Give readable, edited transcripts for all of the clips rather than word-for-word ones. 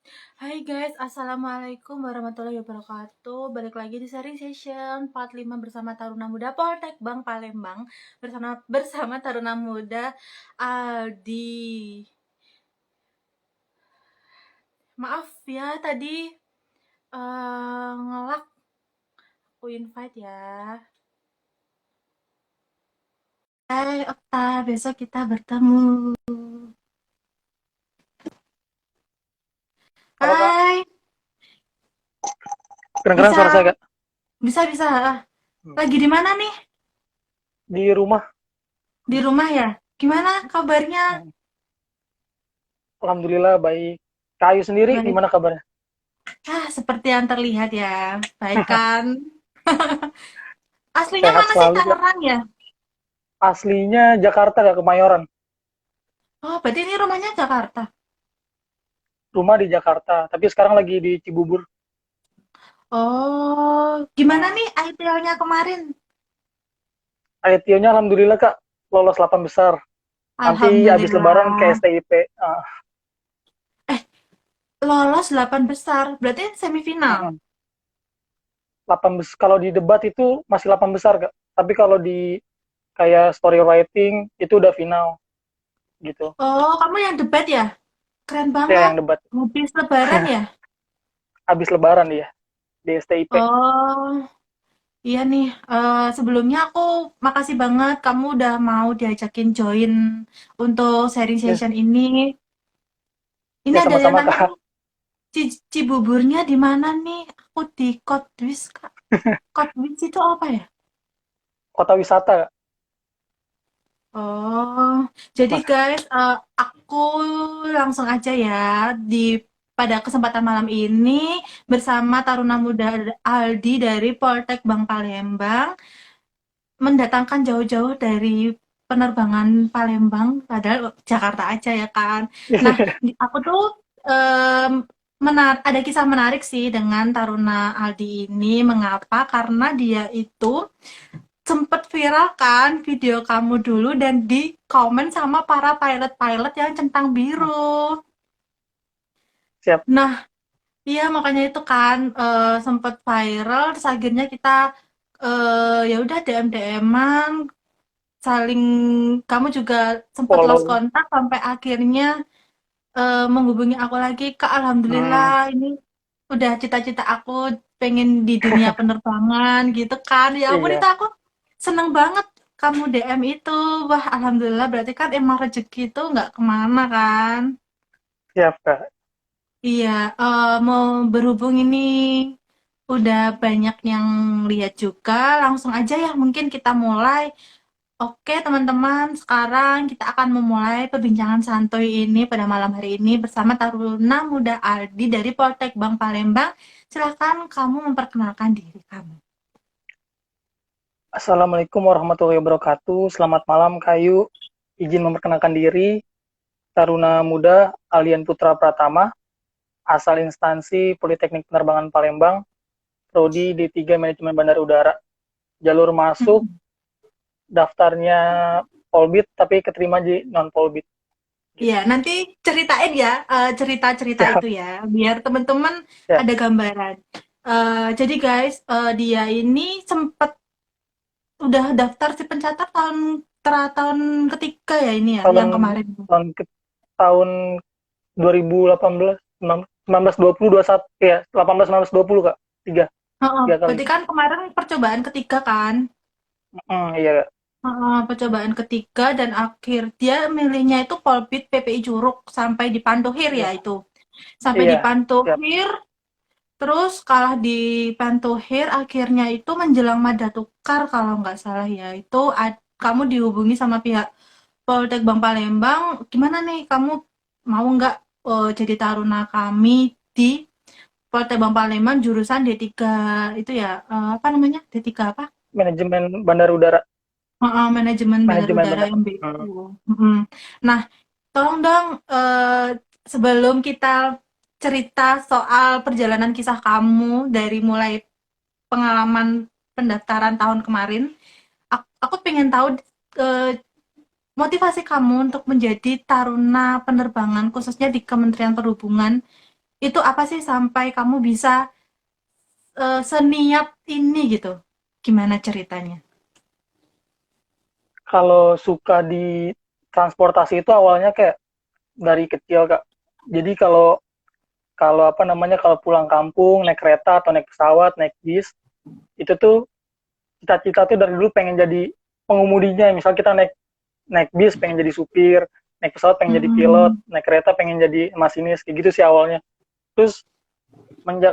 Hai guys, Assalamualaikum warahmatullahi wabarakatuh. Balik lagi di sharing session 45 bersama Taruna Muda Poltek Bank Palembang bersama Taruna Muda Aldi. Maaf ya tadi ngelak aku invite ya. Hai Okta, besok kita bertemu. Halo Kak, Hai, kedengeran suara bisa saya Kak? bisa bisa. Hmm. Lagi di mana nih? Di rumah. Di rumah ya? Gimana kabarnya? Hmm. Alhamdulillah baik. Kayu sendiri Baik. gimana kabarnya? Seperti yang terlihat ya. Baik kan? Aslinya Sehat mana sih selalu Kak. Tangerang ya? Aslinya Jakarta Kak, Kemayoran. Oh, berarti ini rumahnya Jakarta. Rumah di Jakarta, tapi sekarang lagi di Cibubur. Oh, gimana Hmm. nih IPL-nya kemarin? ITO-nya Alhamdulillah Kak, lolos 8 besar. Nanti habis lebaran ke Alhamdulillah. STIP. Eh, lolos 8 besar. Berarti semifinal. 8 kalau di debat itu masih 8 besar Kak. Tapi kalau di kayak story writing itu udah final gitu. Oh, kamu yang debat ya? Keren Ya banget. yang debat. Habis lebaran ya? Habis lebaran ya di STIP. Oh, iya nih. Sebelumnya aku makasih banget kamu udah mau diajakin join untuk sharing Ya, session ini. Ini ya ada yang sama-sama nanya Kak. nih, Cibuburnya di mana nih? Aku di Kotwis, Kak. Kotwis itu apa ya? Kota wisata Kak. Oh, jadi Mas, guys, aku langsung aja ya di pada kesempatan malam ini bersama Taruna Muda Aldi dari Poltek Bank Palembang mendatangkan jauh-jauh dari penerbangan Palembang, padahal Jakarta aja ya kan. Nah, aku tuh ada kisah menarik sih dengan Taruna Aldi ini. Mengapa? Karena dia itu sempet viral kan video kamu dulu dan di komen sama para pilot-pilot yang centang biru. siap. Nah, iya makanya itu kan sempet viral, terus akhirnya kita ya udah DM-DM-an, saling kamu juga sempat lost Follow. kontak sampai akhirnya menghubungi aku lagi, Kak. Hmm, Alhamdulillah ini udah cita-cita aku pengen di dunia penerbangan gitu kan. Ya ampun iya, itu aku seneng banget kamu DM itu. Wah, alhamdulillah berarti kan emang rezeki itu nggak kemana kan. siap Kak. Iya, mau berhubung ini udah banyak yang lihat juga, langsung aja ya mungkin kita mulai. Oke, teman-teman, sekarang kita akan memulai perbincangan santuy ini pada malam hari ini bersama Taruna Muda Aldi dari Poltek Bank Palembang. Silakan kamu memperkenalkan diri kamu. Assalamualaikum warahmatullahi wabarakatuh. Selamat malam Kayu. Izin memperkenalkan diri. Taruna Muda Alian Putra Pratama, asal instansi Politeknik Penerbangan Palembang, Prodi D3 Manajemen Bandar Udara. Jalur masuk Mhm. daftarnya Polbit tapi keterima di non Polbit Iya, gitu. nanti ceritain ya cerita-cerita Siap, itu ya, biar teman-teman siap. ada gambaran. Jadi guys, dia ini sempet udah daftar si pencatat tahun ketiga ya ini ya, Tahun yang kemarin. tahun ke, tahun 2018, 19, 20, 21 ya, 18, 19, 20 Kak. Tiga, Heeh, tiga kali. berarti kan kemarin percobaan ketiga kan? Iya Kak. Heeh, percobaan ketiga dan akhir dia milihnya itu Polbit PPI Curug sampai di Pantohir ya Iya, itu. Sampai di iya, siap. Pantohir, terus kalah di Pantohir, akhirnya itu menjelang Madatukar kalau nggak salah ya. Itu kamu dihubungi sama pihak Poltek Bank Palembang, gimana nih kamu mau nggak jadi taruna kami di Poltek Bank Palembang jurusan D3 itu ya, apa namanya? D3 apa? Manajemen Bandar Udara. Heeh, manajemen bandar Manajemen udara bandar. MBU. Mhm. Nah, tolong dong sebelum kita cerita soal perjalanan kisah kamu dari mulai pengalaman pendaftaran tahun kemarin, aku pengen tahu eh, motivasi kamu untuk menjadi taruna penerbangan khususnya di Kementerian Perhubungan Itu apa sih sampai kamu bisa seniat ini gitu? Gimana ceritanya? Kalau suka di transportasi itu awalnya kayak dari kecil, Kak. Jadi kalau kalau apa namanya kalau pulang kampung naik kereta atau naik pesawat, naik bis, itu tuh cita-cita tuh dari dulu pengen jadi pengemudinya. Misal kita naik naik bis pengen jadi supir, naik pesawat pengen jadi pilot, Mhm. naik kereta pengen jadi masinis, kayak gitu sih awalnya. Terus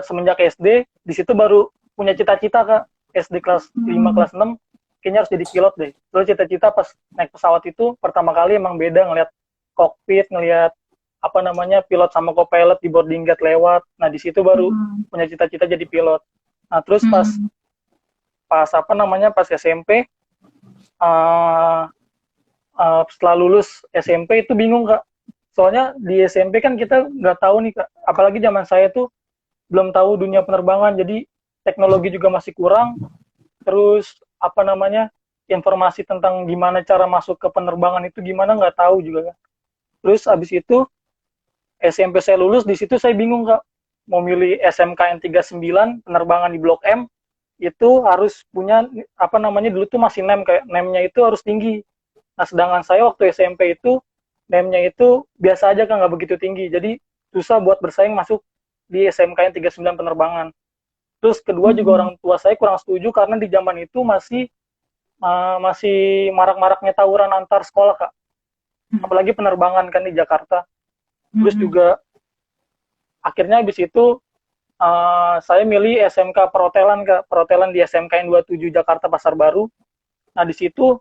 semenjak SD, di situ baru punya cita-cita, Kak. SD kelas 5 Mhm. kelas 6 kayaknya harus jadi pilot deh. Terus cita-cita pas naik pesawat itu pertama kali emang beda ngelihat kokpit, ngelihat apa namanya pilot sama co-pilot di boarding gate lewat. Nah, di situ baru Mhm. punya cita-cita jadi pilot. Nah, terus pas Mhm. pas apa namanya pas SMP, uh, setelah lulus SMP itu bingung, Kak. Soalnya di SMP kan kita nggak tahu nih, Kak. Apalagi zaman saya tuh belum tahu dunia penerbangan, jadi teknologi juga masih kurang. Terus apa namanya informasi tentang gimana cara masuk ke penerbangan itu gimana nggak tahu juga, Kak. Terus abis itu SMP saya lulus, di situ saya bingung, Kak. Mau milih SMKN 39 penerbangan di Blok M itu harus punya apa namanya dulu tuh masih NEM, kayak NEM-nya itu harus tinggi. Nah, sedangkan saya waktu SMP itu NEM-nya itu biasa aja, kan nggak begitu tinggi. Jadi susah buat bersaing masuk di SMK yang 39 penerbangan. Terus kedua juga Mhm. orang tua saya kurang setuju karena di zaman itu masih marak-maraknya tawuran antar sekolah, Kak. Mhm. Apalagi penerbangan kan di Jakarta. Terus Mhm. juga akhirnya habis itu saya milih SMK Perhotelan, Kak. Perhotelan di SMKN 27 Jakarta Pasar Baru. Nah, di situ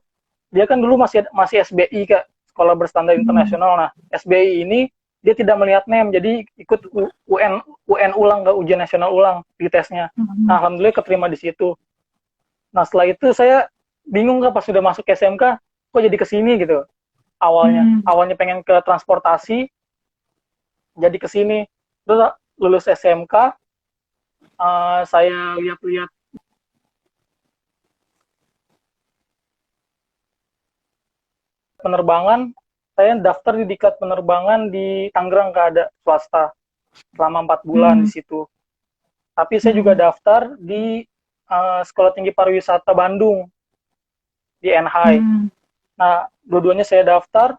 dia kan dulu masih masih SBI, Kak, Sekolah Berstandar Mhm. Internasional. Nah, SBI ini dia tidak melihat NEM, jadi ikut UN ulang, Kak, ujian nasional ulang di tesnya. Nah, Mhm. alhamdulillah keterima di situ. Nah, setelah itu saya bingung, Kak, pas sudah masuk SMK kok jadi kesini gitu. Awalnya Mhm. awalnya pengen ke transportasi, jadi kesini. Terus lulus SMK, saya lihat-lihat penerbangan, saya daftar di Diklat Penerbangan di Tangerang, Kak, ada swasta selama 4 bulan di Mhm. situ. Tapi saya juga Mhm. daftar di Sekolah Tinggi Pariwisata Bandung di NHI. Mhm. Nah, dua-duanya saya daftar,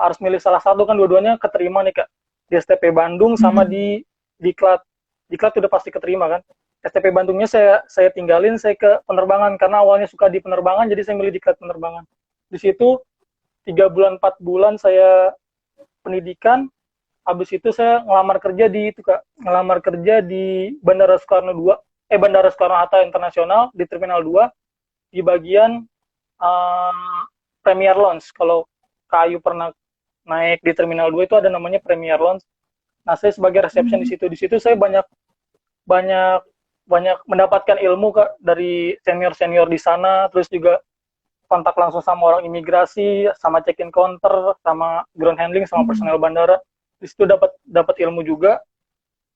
harus milih salah satu, kan dua-duanya keterima nih, Kak. Di STP Bandung sama Mhm. di Diklat. Diklat udah pasti keterima kan. STP Bandungnya saya tinggalin, saya ke penerbangan karena awalnya suka di penerbangan, jadi saya milih Diklat Penerbangan. Di situ 3 bulan 4 bulan saya pendidikan. Habis itu saya ngelamar kerja di itu, Kak, ngelamar kerja di Bandara Soekarno Hatta Internasional di Terminal 2 di bagian uh, Premier Lounge. Kalau Kayu pernah naik di Terminal 2 itu ada namanya Premier Lounge. Nah, saya sebagai resepsionis di Mhm. situ. Di situ saya banyak banyak banyak mendapatkan ilmu, Kak, dari senior-senior di sana, terus juga kontak langsung sama orang imigrasi, sama check-in counter, sama ground handling, sama Mhm. personel bandara. Di situ dapat dapat ilmu juga.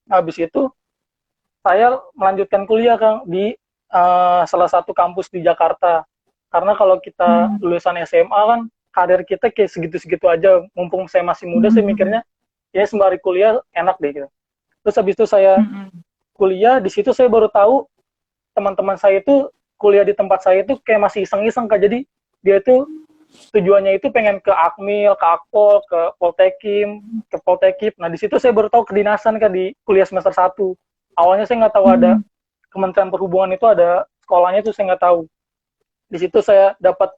Habis itu saya melanjutkan kuliah, Kang, di salah satu kampus di Jakarta. Karena kalau kita Mhm. lulusan SMA kan karir kita kayak segitu-segitu aja. Mumpung saya masih muda, saya Mhm. mikirnya ya sembari kuliah enak deh gitu. Terus habis itu saya Mhm. kuliah, di situ saya baru tahu teman-teman saya itu kuliah di tempat saya itu kayak masih iseng-iseng, Kak. Jadi dia itu tujuannya itu pengen ke Akmil, ke Akpol, ke Poltekim, ke Poltekip. Nah, di situ saya baru tahu kedinasan, Kak, di kuliah semester 1. Awalnya saya nggak tahu ada Mhm. Kementerian Perhubungan itu ada sekolahnya, itu saya nggak tahu. Di situ saya dapat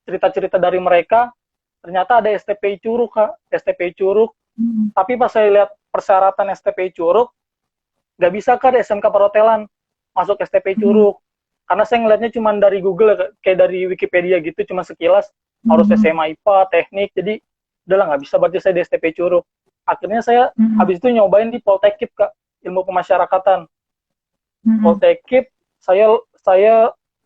cerita-cerita dari mereka, ternyata ada STPI Curug, Kak, STPI Curug. Mhm. Tapi pas saya lihat persyaratan STPI Curug, nggak bisa, Kak, di SMK Perhotelan masuk STPI Mhm. Curug. Karena saya ngeliatnya cuma dari Google, kayak dari Wikipedia gitu, cuma sekilas, harus Mhm. SMA IPA, teknik, jadi udah lah nggak bisa berarti saya di STP Curug. Akhirnya saya Mhm. habis itu nyobain di Poltekip, Kak, ilmu pemasyarakatan. Mhm. Poltekip, saya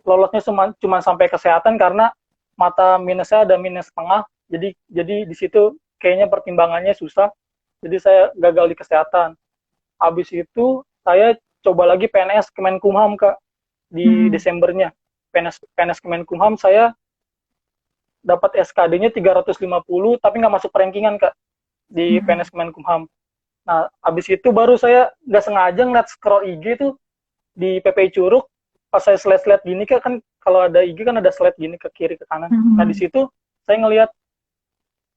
lolosnya cuma sampai kesehatan karena mata minusnya ada minus setengah, jadi di situ kayaknya pertimbangannya susah, jadi saya gagal di kesehatan. Habis itu saya coba lagi PNS Kemenkumham, Kak, di Mhm. Desembernya. PNS Kemenkumham saya dapat SKD-nya 350 tapi nggak masuk rankingan, Kak, di Mhm. PNS Kemenkumham. Nah, abis itu baru saya nggak sengaja ngeliat scroll IG tuh di PPI Curug. Pas saya slide-slide gini kan kalau ada IG kan ada slide gini ke kiri ke kanan. Nah di Mhm. situ saya ngelihat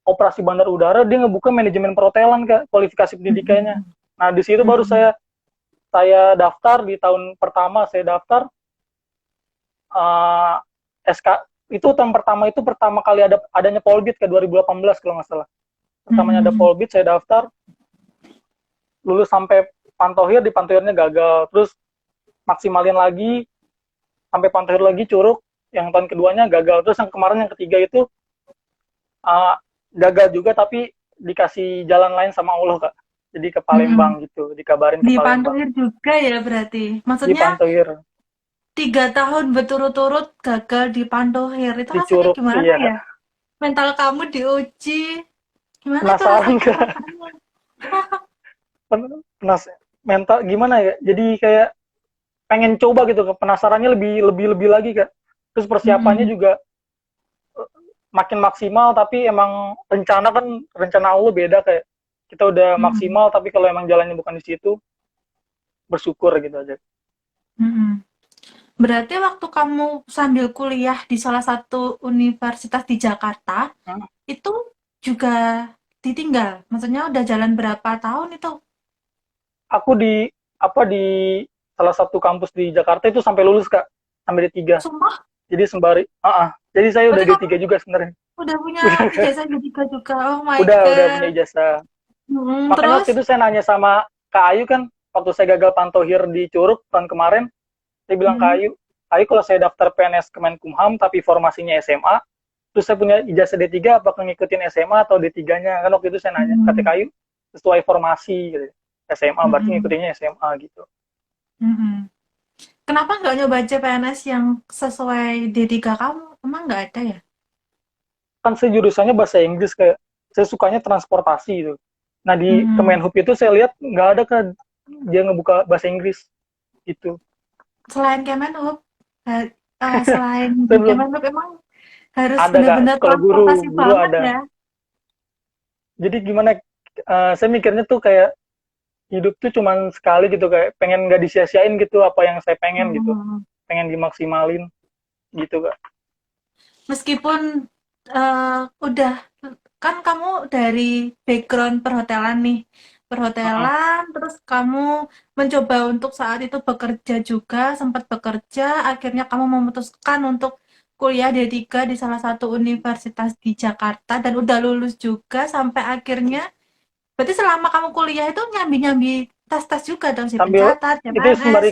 operasi bandar udara dia ngebuka manajemen perhotelan Kak, kualifikasi pendidikannya. Mhm. Nah di situ baru Mhm. saya daftar di tahun pertama saya daftar uh, SK itu tahun pertama itu pertama kali adanya Polbit ke 2018 kalau nggak salah. Pertamanya ada Mhm. Polbit saya daftar lulus sampai Pantohir di Pantohirnya gagal terus maksimalin lagi sampai Pantohir lagi Curug yang tahun keduanya gagal terus yang kemarin yang ketiga itu uh, gagal juga tapi dikasih jalan lain sama Allah Kak jadi ke Mhm. Palembang gitu dikabarin ke Palembang Dipantulin juga ya berarti. di Maksudnya Pantohir 3 tahun berturut-turut gagal di Pandohir. Itu di rasanya Curug gimana iya ya? Kak Mental kamu diuji. Gimana tuh penasaran rasanya? Kak penas mental gimana ya jadi kayak pengen coba gitu penasarannya lebih lebih lebih lagi Kak terus persiapannya Mhm. juga makin maksimal tapi emang rencana Allah beda kayak kita udah Mhm. maksimal tapi kalau emang jalannya bukan di situ bersyukur gitu aja. Mhm. Berarti waktu kamu sambil kuliah di salah satu universitas di Jakarta, Hmm, itu juga ditinggal? Maksudnya udah jalan berapa tahun itu? aku di salah satu kampus di Jakarta itu sampai lulus Kak sampai D3 Sumpah? jadi sembari jadi saya udah Berarti kamu D3 juga sebenarnya udah punya udah ijazah D3 juga? Oh my udah punya God. ijazah Mhm, makanya waktu terus? itu saya nanya sama Kak Ayu kan waktu saya gagal Pantohir di Curug tahun kemarin saya bilang ke Mhm. Ayu kalau saya daftar PNS Kemenkumham tapi formasinya SMA terus saya punya ijazah D3 apakah ngikutin SMA atau D3-nya kan waktu itu saya nanya kata Mhm. Kayu sesuai formasi gitu. SMA berarti Mhm. ngikutinnya SMA gitu Mhm. Kenapa nggak nyoba CPNS yang sesuai D3 kamu? Emang nggak ada ya? kan saya jurusannya bahasa Inggris kayak saya sukanya transportasi gitu nah di Mhm. Kemenhub itu saya lihat nggak ada kan dia ngebuka bahasa Inggris gitu Selain Kemenhub, selain di saya belum Kemenhub emang harus ada Kak benar-benar kalau guru transportasi guru banget ada ya? jadi gimana saya mikirnya tuh kayak hidup tuh cuman sekali gitu kayak pengen nggak disia-siain gitu apa yang saya pengen gitu Mhm. pengen dimaksimalin gitu Kak. Meskipun udah kan kamu dari background perhotelan nih, Mm-mm. perhotelan, terus kamu mencoba untuk saat itu bekerja juga, sempat bekerja, akhirnya kamu memutuskan untuk kuliah D3 di salah satu universitas di Jakarta dan udah lulus juga sampai akhirnya, berarti selama kamu kuliah itu nyambi-nyambi tes-tes juga dong, si Sambil pencatat, itu CPNS. sembari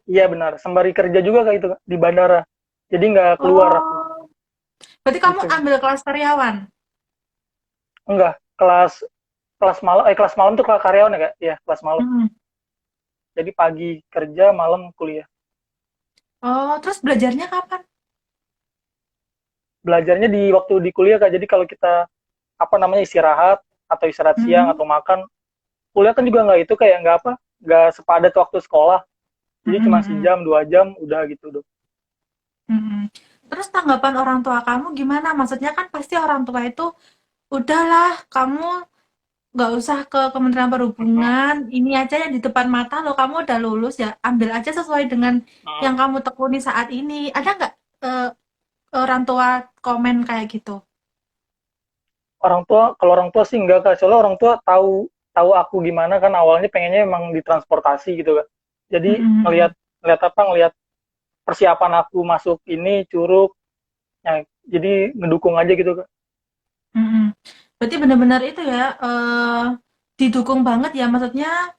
iya benar sembari kerja juga kayak itu di bandara jadi nggak keluar aku Oh, berarti kamu gitu ambil kelas karyawan. enggak kelas malam tuh kelas karyawan ya kak ya kelas malam Mhm. jadi pagi kerja malam kuliah Oh, terus belajarnya kapan? belajarnya di waktu di kuliah kak jadi kalau kita apa namanya istirahat atau istirahat siang Mhm. atau makan kuliah kan juga nggak itu kayak nggak apa nggak sepadat waktu sekolah jadi Mhm. cuma Mhm. sejam 2 jam udah gitu dong Mhm. Terus tanggapan orang tua kamu gimana? Maksudnya kan pasti orang tua itu, udahlah kamu nggak usah ke Kementerian Perhubungan, ini aja yang di depan mata lo, kamu udah lulus ya, ambil aja sesuai dengan yang kamu tekuni saat ini. Ada nggak eh, orang tua komen kayak gitu? kalau orang tua sih enggak kak soalnya orang tua tahu tahu aku gimana kan awalnya pengennya emang di transportasi gitu kak jadi ngelihat Mhm. ngelihat apa ngelihat persiapan aku masuk ini curug ya, jadi ngedukung aja gitu kak Mhm. Berarti benar-benar itu ya, didukung banget ya, maksudnya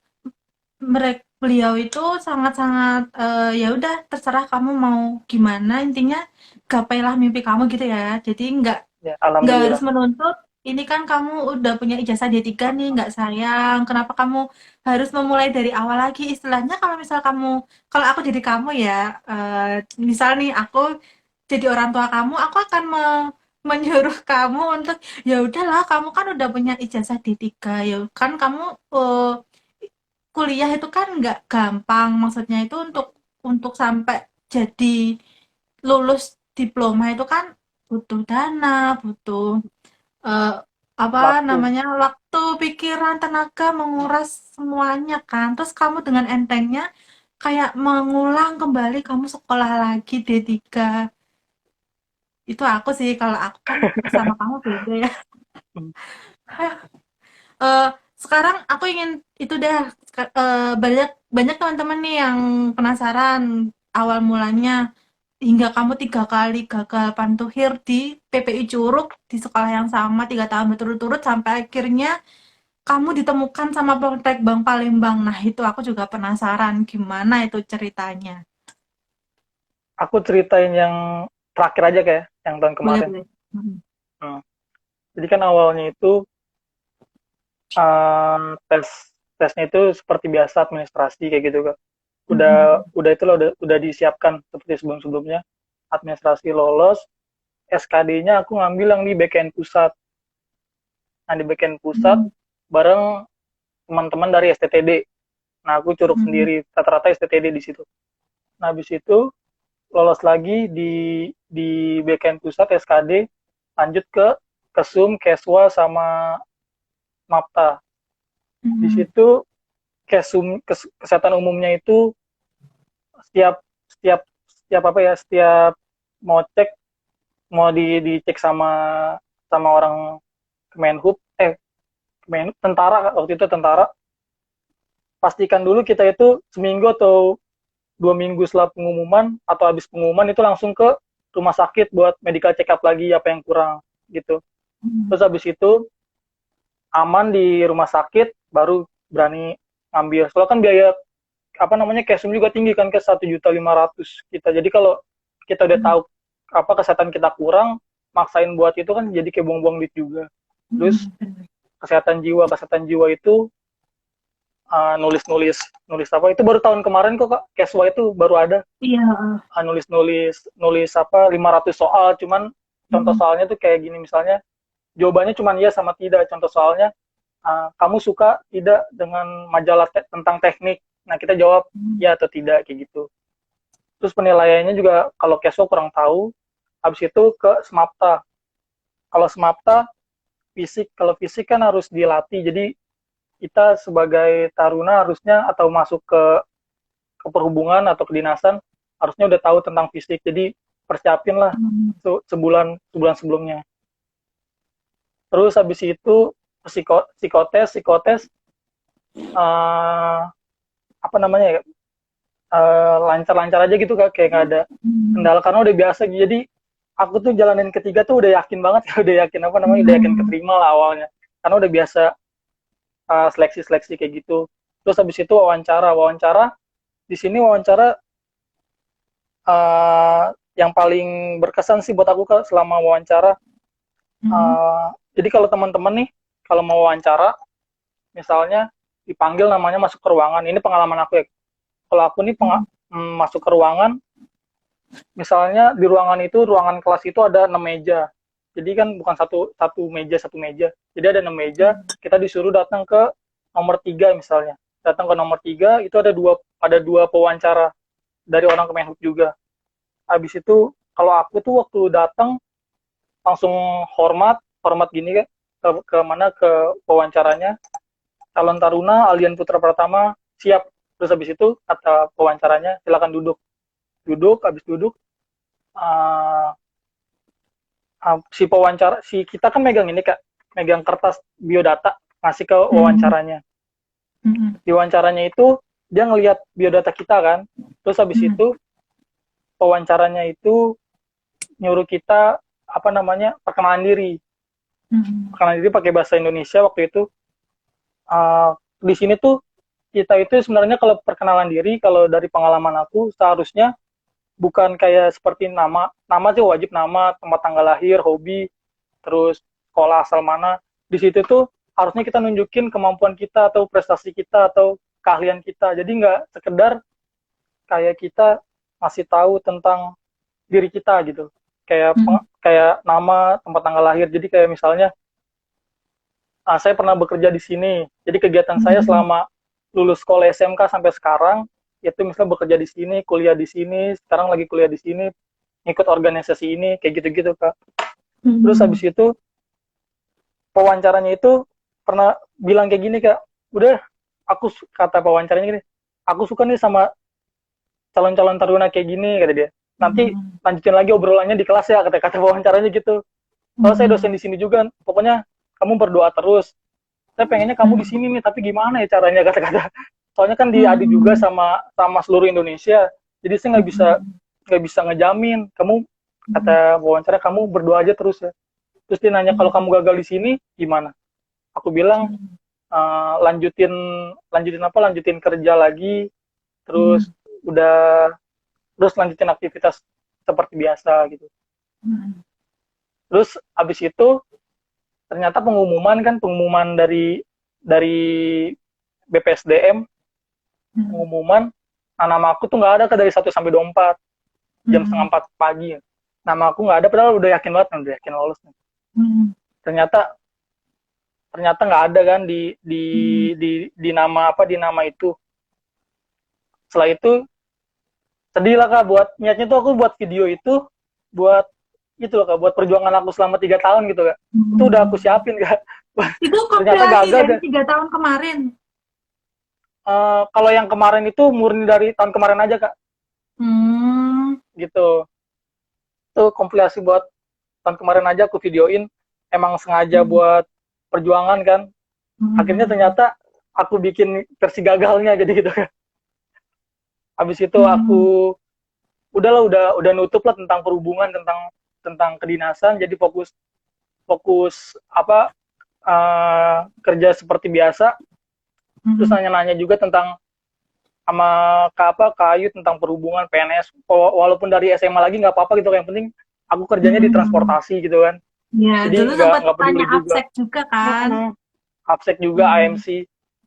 beliau itu sangat-sangat, ya udah terserah kamu mau gimana, intinya gapailah mimpi kamu gitu ya. Jadi ya nggak harus alhamdulillah menuntut, ini kan kamu udah punya ijazah D3 nih, nggak sayang, kenapa kamu harus memulai dari awal lagi? Istilahnya kalau misal kamu, kalau aku jadi kamu ya, misal nih aku jadi orang tua kamu, aku akan menyuruh kamu untuk, ya udahlah kamu kan udah punya ijazah D3, ya kan kamu kuliah itu kan nggak gampang, maksudnya itu untuk sampai jadi lulus diploma itu kan butuh dana, butuh eh, apa waktu. namanya, waktu, pikiran, tenaga, menguras semuanya kan. Terus kamu dengan entengnya kayak mengulang kembali kamu sekolah lagi D3. Itu aku sih, kalau aku kan sama kamu beda ya. Hmm. Eh, sekarang aku ingin itu deh, banyak banyak teman-teman nih yang penasaran awal mulanya hingga kamu 3 kali gagal pantuhir di PPI Curug di sekolah yang sama 3 tahun berturut-turut sampai akhirnya kamu ditemukan sama Poltek Bank Palembang. Nah, itu aku juga penasaran gimana itu ceritanya. Aku ceritain yang terakhir aja kayak yang tahun Boleh, kemarin. boleh. Mhm. Hmm. Jadi kan awalnya itu tes tesnya itu seperti biasa administrasi kayak gitu Kak. Mhm. Udah itulah udah disiapkan seperti sebelum-sebelumnya. Administrasi lolos, SKD-nya aku ngambil yang di backend pusat. Nah, di backend pusat Mhm. bareng teman-teman dari STTD. Nah, aku curug Mhm. sendiri, rata-rata STTD di situ. Nah, habis itu lolos lagi di backend pusat SKD, lanjut ke Kesum, Keswa sama Mapta. Di Mhm. situ kesehatan umumnya itu setiap setiap setiap apa ya, setiap mau cek, mau dicek sama sama orang Kemenhub, tentara, waktu itu tentara, pastikan dulu kita itu seminggu atau 2 minggu setelah pengumuman atau habis pengumuman itu langsung ke rumah sakit buat medical check up lagi apa yang kurang gitu. Mhm. Terus habis itu aman di rumah sakit baru berani ngambil. Soalnya kan biaya apa namanya kesum juga tinggi kan, ke 1.500.000 kita. Jadi kalau kita udah tahu apa kesehatan kita kurang, maksain buat itu kan jadi kayak buang-buang duit juga. Terus Mhm. Bener. kesehatan jiwa itu nulis-nulis nulis apa itu baru tahun kemarin kok Kak. Keswa itu baru ada Iya, heeh. nulis-nulis nulis apa 500 soal, cuman contoh Mhm. soalnya tuh kayak gini misalnya, jawabannya cuman ya sama tidak. Contoh soalnya, kamu suka tidak dengan majalah tentang teknik? Nah, kita jawab Mhm. ya atau tidak kayak gitu. Terus penilaiannya juga kalau Keso kurang tahu. Habis itu ke Smapta. Kalau Smapta fisik, kalau fisik kan harus dilatih. Jadi kita sebagai taruna harusnya atau masuk ke perhubungan atau kedinasan harusnya udah tahu tentang fisik. Jadi persiapin lah Mhm. sebulan sebulan sebelumnya. Terus habis itu psikotes uh, apa namanya ya, lancar-lancar aja gitu Kak, kayak nggak ada Mhm. kendala karena udah biasa. Jadi aku tuh jalanin ketiga tuh udah yakin banget. Udah yakin apa namanya, udah yakin Mhm. keterima lah awalnya karena udah biasa seleksi-seleksi kayak gitu. Terus habis itu wawancara di sini wawancara, yang paling berkesan sih buat aku Kak selama wawancara. Mhm. Jadi kalau teman-teman nih kalau mau wawancara misalnya dipanggil namanya masuk ke ruangan, ini pengalaman aku ya. Kalau aku nih Mhm. masuk ke ruangan, misalnya di ruangan itu, ruangan kelas itu ada 6 meja. Jadi kan bukan satu satu meja satu meja. Jadi ada 6 meja. Kita disuruh datang ke nomor 3 misalnya. Datang ke nomor 3 itu ada dua pewawancara dari orang Kemenhub juga. Habis itu kalau aku tuh waktu datang langsung hormat hormat gini ke mana ke pewawancaranya, calon taruna Alian Putra Pratama siap. Terus habis itu kata pewawancaranya silakan duduk. Habis duduk, uh, si pewawancara, si kita kan megang ini Kak, megang kertas biodata ngasih ke Mhm. wawancaranya. Mhm. Di wawancaranya itu dia ngelihat biodata kita kan, terus habis Mhm. itu pewawancaranya itu nyuruh kita apa namanya perkenalan diri. Mhm. Perkenalan diri pakai bahasa Indonesia waktu itu. Di sini tuh kita itu sebenarnya kalau perkenalan diri, kalau dari pengalaman aku seharusnya bukan kayak seperti nama sih wajib nama, tempat tanggal lahir, hobi, terus sekolah asal mana. Di situ tuh harusnya kita nunjukin kemampuan kita atau prestasi kita atau keahlian kita. Jadi nggak sekedar kayak kita masih tahu tentang diri kita gitu. Mhm. Kayak nama, tempat tanggal lahir. Jadi kayak misalnya, saya pernah bekerja di sini. Jadi kegiatan saya Mhm. selama lulus sekolah SMK sampai sekarang itu misalnya bekerja di sini, kuliah di sini, sekarang lagi kuliah di sini, ikut organisasi ini, kayak gitu-gitu Kak. Terus habis Mhm. itu wawancaranya itu pernah bilang kayak gini, Kak, udah, kata pewawancaranya gini, aku suka nih sama calon-calon taruna kayak gini, kata dia. Nanti Mhm. lanjutin lagi obrolannya di kelas ya, kata-kata wawancaranya gitu. Kalau saya dosen Mhm. di sini juga, pokoknya kamu berdoa terus. Saya pengennya kamu di sini nih, tapi gimana ya caranya, kata-kata. Soalnya kan diadu juga Mhm. sama sama seluruh Indonesia. Jadi saya Mhm. nggak bisa ngejamin. Mhm. Kata wawancara, kamu berdoa aja terus ya. Terus dia nanya, kalau Mhm. kamu gagal di sini gimana? Aku bilang, Mhm. lanjutin lanjutin apa? Lanjutin kerja lagi, terus Mhm. udah terus lanjutin aktivitas seperti biasa gitu. Mhm. Terus abis itu ternyata pengumuman dari BPSDM, Mhm. pengumuman, nah, nama aku tuh nggak ada, dari 1 sampai 24 jam setengah Mhm. 4 pagi. Nama aku nggak ada, padahal udah yakin banget, udah yakin lolos. Mhm. Ternyata ternyata nggak ada kan Mhm. di nama apa, di nama itu. Setelah itu sedih lah, Kak, buat niatnya tuh aku buat video itu buat itu loh, Kak, buat perjuangan aku selama 3 tahun gitu, Kak. Itu udah aku Mhm. siapin, Kak. Itu Ternyata kompilasi gagal dari deh. 3 tahun kemarin? Kalau yang kemarin itu murni dari tahun kemarin aja, Kak, Hmm. gitu. Itu kompilasi buat tahun kemarin aja aku videoin, emang sengaja Mhm. buat perjuangan kan. Akhirnya Mhm. ternyata aku bikin versi gagalnya jadi gitu, Kak. Habis itu Mhm. aku udah nutup lah tentang perhubungan, tentang tentang kedinasan, jadi fokus fokus apa, kerja seperti biasa. Terus Mhm. nanya-nanya juga tentang sama Kak Ayu tentang perhubungan PNS. Walaupun dari SMA lagi nggak apa-apa gitu, yang penting aku kerjanya di Mhm. transportasi gitu kan. Ya, dulu Jadi sempat nggak tanya peduli juga. absek juga kan? Absek juga, Mhm. AMC,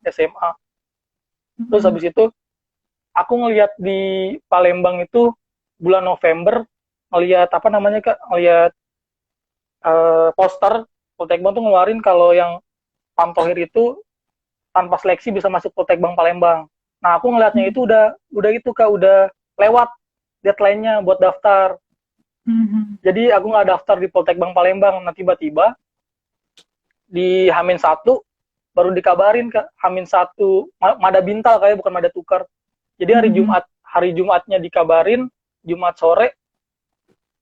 SMA. Terus Mhm. habis itu aku ngelihat di Palembang itu bulan November, ngelihat apa namanya, Kak, ngelihat poster Poltekbang tuh ngeluarin kalau yang Pamtohir itu tanpa seleksi bisa masuk Poltekbang Palembang. Nah, aku ngelihatnya itu udah itu, Kak, udah lewat deadline-nya buat daftar. Mhm. Jadi aku nggak daftar di Poltekbang Palembang. Nah, tiba-tiba di Hamin 1 baru dikabarin, Kak, Hamin 1 Mada Bintal, kayak bukan Mada Tukar. Jadi Mhm. hari Jumatnya dikabarin, Jumat sore,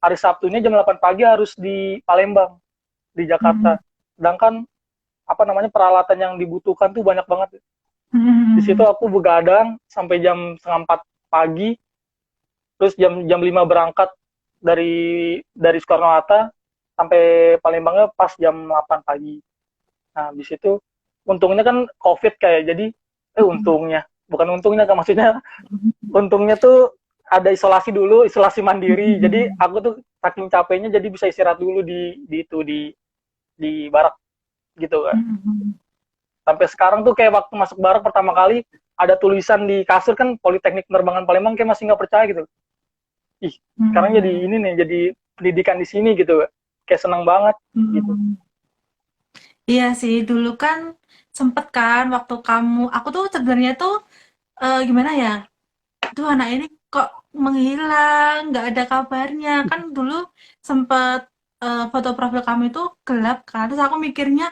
hari Sabtunya jam 8 pagi harus di Palembang, di Jakarta. Mhm. Sedangkan apa namanya, peralatan yang dibutuhkan tuh banyak banget. Di situ Mhm. aku begadang sampai jam setengah 4 pagi, terus jam jam 5 berangkat dari Soekarno Hatta, sampai Palembangnya pas jam 8 pagi. Nah, di situ untungnya kan COVID, kayak jadi untungnya, bukan untungnya, kan, maksudnya untungnya tuh ada isolasi dulu, isolasi mandiri. Jadi Mhm. aku tuh saking capeknya jadi bisa istirahat dulu di barak gitu, kan. Mhm. Sampai sekarang tuh kayak waktu masuk barak pertama kali ada tulisan di kasur kan, Politeknik Penerbangan Palembang, kayak masih nggak percaya gitu. Ih, sekarang jadi Mhm. ini nih, jadi pendidikan di sini gitu. Kayak seneng banget gitu. Mhm. Iya sih, dulu kan sempet kan waktu aku tuh sebenarnya tuh gimana ya? Tuh anak ini kok menghilang, nggak ada kabarnya. Kan dulu sempet foto profil kamu itu gelap kan. Terus aku mikirnya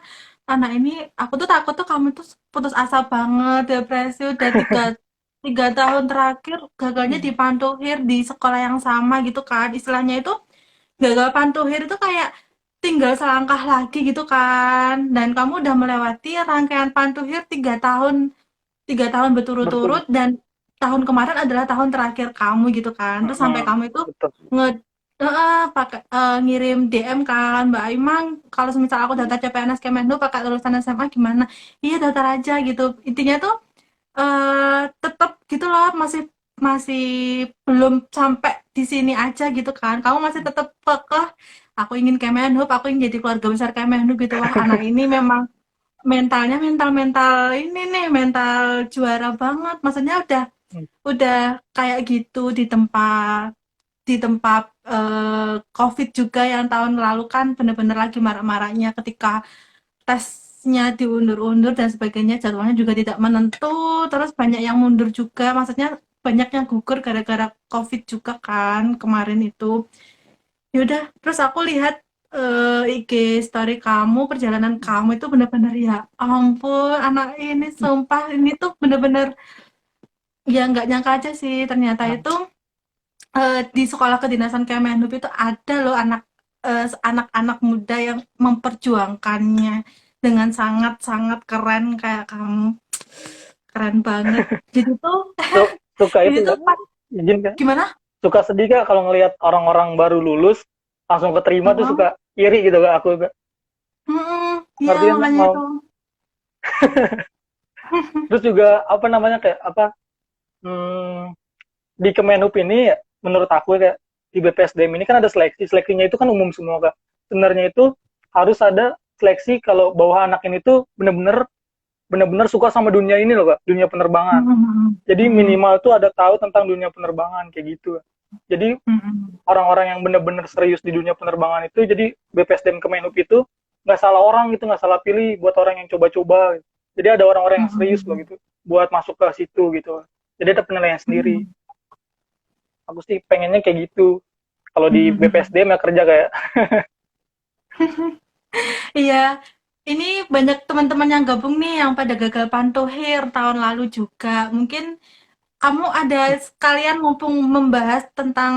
anak ini, aku tuh takut tuh kamu tuh putus asa banget, depresi udah 3 tahun terakhir gagalnya di Pantuhir di sekolah yang sama gitu kan. Istilahnya itu gagal Pantuhir itu kayak tinggal selangkah lagi gitu kan. Dan kamu udah melewati rangkaian Pantuhir 3 tahun, 3 tahun Berturut. berturut-turut, dan tahun kemarin adalah tahun terakhir kamu gitu kan. Terus sampai kamu itu Betul. nge pakai ngirim DM kan, Mbak Aimang, kalau misal aku daftar CPNS Kemenlu pakai lulusan SMA gimana? Iya daftar aja gitu. Intinya tuh tetap gitu loh, masih masih belum sampai di sini aja gitu kan. Kamu masih tetap kekeh, aku ingin Kemenhub, aku ingin jadi keluarga besar Kemenhub gitu. Wah, anak ini memang mentalnya mental mental ini nih, mental juara banget. Maksudnya udah kayak gitu di tempat COVID juga yang tahun lalu kan bener-bener lagi marak-maraknya ketika tesnya diundur-undur dan sebagainya, jadwalnya juga tidak menentu, terus banyak yang mundur juga, maksudnya banyak yang gugur gara-gara COVID juga kan kemarin itu. Ya udah, terus aku lihat IG story kamu, perjalanan kamu itu bener-bener ya ampun, anak ini sumpah ini tuh bener-bener ya nggak nyangka aja sih ternyata Nah, itu di sekolah kedinasan Kemenhub itu ada loh anak-anak muda yang memperjuangkannya dengan sangat-sangat keren kayak kamu. Keren banget. Jadi tuh suka jadi itu tuh gak, izin kan, gimana? suka sedih gak kalau ngelihat orang-orang baru lulus langsung keterima tuh, Heeh. suka iri gitu gak aku gak, Mhm, iya ngerti kan makanya mau. itu. Terus juga apa namanya, kayak apa, hmm, di Kemenhub ini ya, menurut aku kayak di BPSDM ini kan ada seleksinya itu kan umum semua kak. Sebenarnya itu harus ada seleksi kalau bahwa anak ini tuh bener-bener suka sama dunia ini loh kak, dunia penerbangan. Mhm mhm. Jadi Mhm. minimal tuh ada tahu tentang dunia penerbangan kayak gitu. Jadi Mhm. orang-orang yang bener-bener serius di dunia penerbangan itu, jadi BPSDM Kemenhub itu nggak salah orang gitu, nggak salah pilih buat orang yang coba-coba. Jadi ada orang-orang yang serius loh Mhm. gitu buat masuk ke situ gitu. Jadi ada penilaian sendiri. Mhm. Aku sih pengennya kayak gitu. Kalau di Mhm. BPSDM ya kerja kayak, Iya, ini banyak teman-teman yang gabung nih yang pada gagal pantohir tahun lalu juga. Mungkin kamu ada sekalian mumpung membahas tentang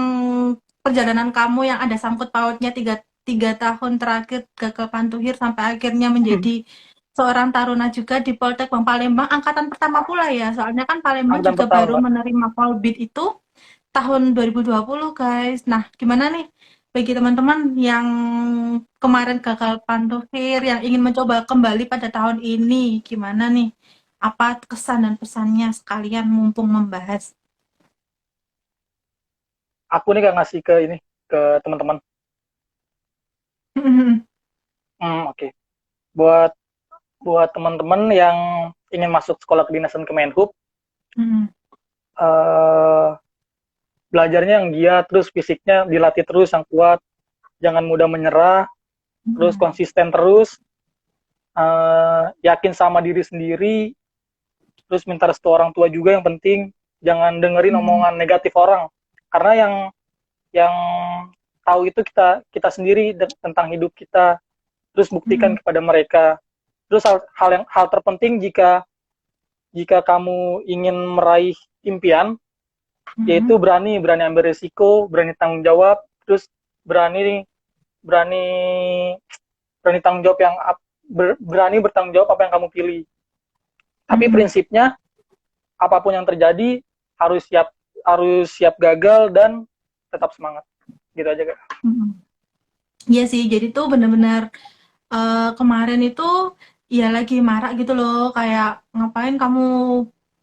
perjalanan kamu yang ada sangkut pautnya tiga, 3 tahun terakhir gagal pantohir sampai akhirnya menjadi seorang taruna juga di Poltek Bang Palembang angkatan pertama pula ya. Soalnya kan Palembang angkatan juga pertama baru mbak. menerima Polbid itu tahun 2020 guys. Nah, gimana nih bagi teman-teman yang kemarin gagal pantohir, yang ingin mencoba kembali pada tahun ini, gimana nih? Apa kesan dan pesannya sekalian mumpung membahas? Aku nih gak ngasih ke ini, ke teman-teman. Oke. Okay. Buat buat teman-teman yang ingin masuk sekolah kedinasan Kemenhub, eh, belajarnya yang giat, terus fisiknya dilatih terus yang kuat, jangan mudah menyerah, terus konsisten terus, yakin sama diri sendiri, terus minta restu orang tua juga yang penting, jangan dengerin omongan negatif orang, karena yang tahu itu kita kita sendiri tentang hidup kita, terus buktikan kepada mereka. Terus hal terpenting, jika jika kamu ingin meraih impian, yaitu berani berani ambil risiko, berani tanggung jawab, terus berani berani berani tanggung jawab berani bertanggung jawab apa yang kamu pilih. Tapi prinsipnya apapun yang terjadi harus siap gagal dan tetap semangat. Gitu aja kak. Iya sih, jadi tuh bener-bener kemarin itu ya lagi marak gitu loh, kayak ngapain kamu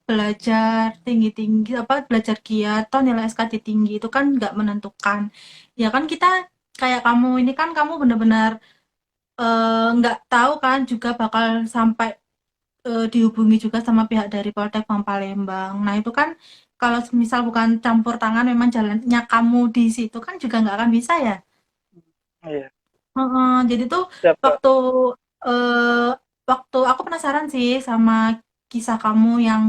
belajar tinggi-tinggi, apa belajar giat, toh nilai SKD tinggi itu kan nggak menentukan. Ya kan kita kayak kamu ini kan kamu bener-bener nggak tahu kan juga bakal sampai dihubungi juga sama pihak dari Poltek Bang Palembang. Nah itu kan kalau misal bukan campur tangan memang jalannya kamu di situ kan juga nggak akan bisa ya. Iya, Heeh, jadi tuh siap kak. waktu eee, waktu aku penasaran sih sama kisah kamu yang,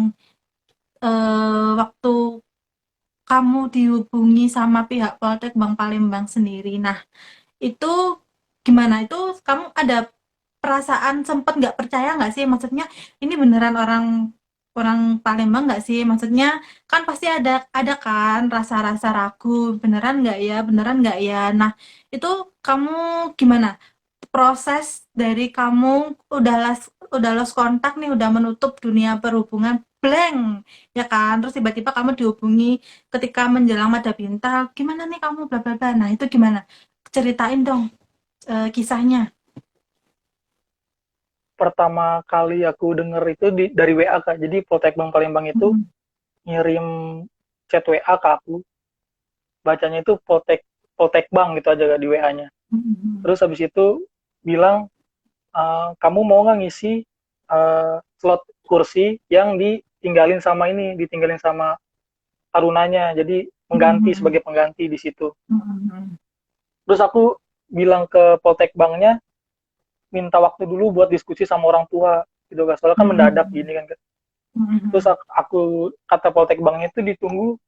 waktu kamu dihubungi sama pihak Poltek Bang Palembang sendiri. Nah, itu gimana? Itu kamu ada perasaan sempet nggak percaya nggak sih? Maksudnya ini beneran orang orang Palembang nggak sih? Maksudnya kan pasti ada kan rasa-rasa ragu, beneran nggak ya? Nah, itu kamu gimana? Proses dari kamu udah lost kontak nih, udah menutup dunia perhubungan, blank, ya kan? Terus tiba-tiba kamu dihubungi ketika menjelang mada bintang, gimana nih kamu bla bla bla. Nah, itu gimana? Ceritain dong kisahnya. Pertama kali aku denger itu dari WA kak. Jadi Poltek Bang Palembang itu Mhm. ngirim chat WA ke aku. Bacanya itu Poltek Poltek Bang gitu aja kak di WA-nya. Mhm. Terus habis itu bilang, kamu mau nggak ngisi slot kursi yang ditinggalin sama tarunanya, jadi mengganti Mhm. sebagai pengganti di situ. Mhm. Terus aku bilang ke Poltek Banknya minta waktu dulu buat diskusi sama orang tua gitu kan, soalnya kan mendadak Mhm. gini kan. Terus Mhm. aku kata Poltek Banknya itu ditunggu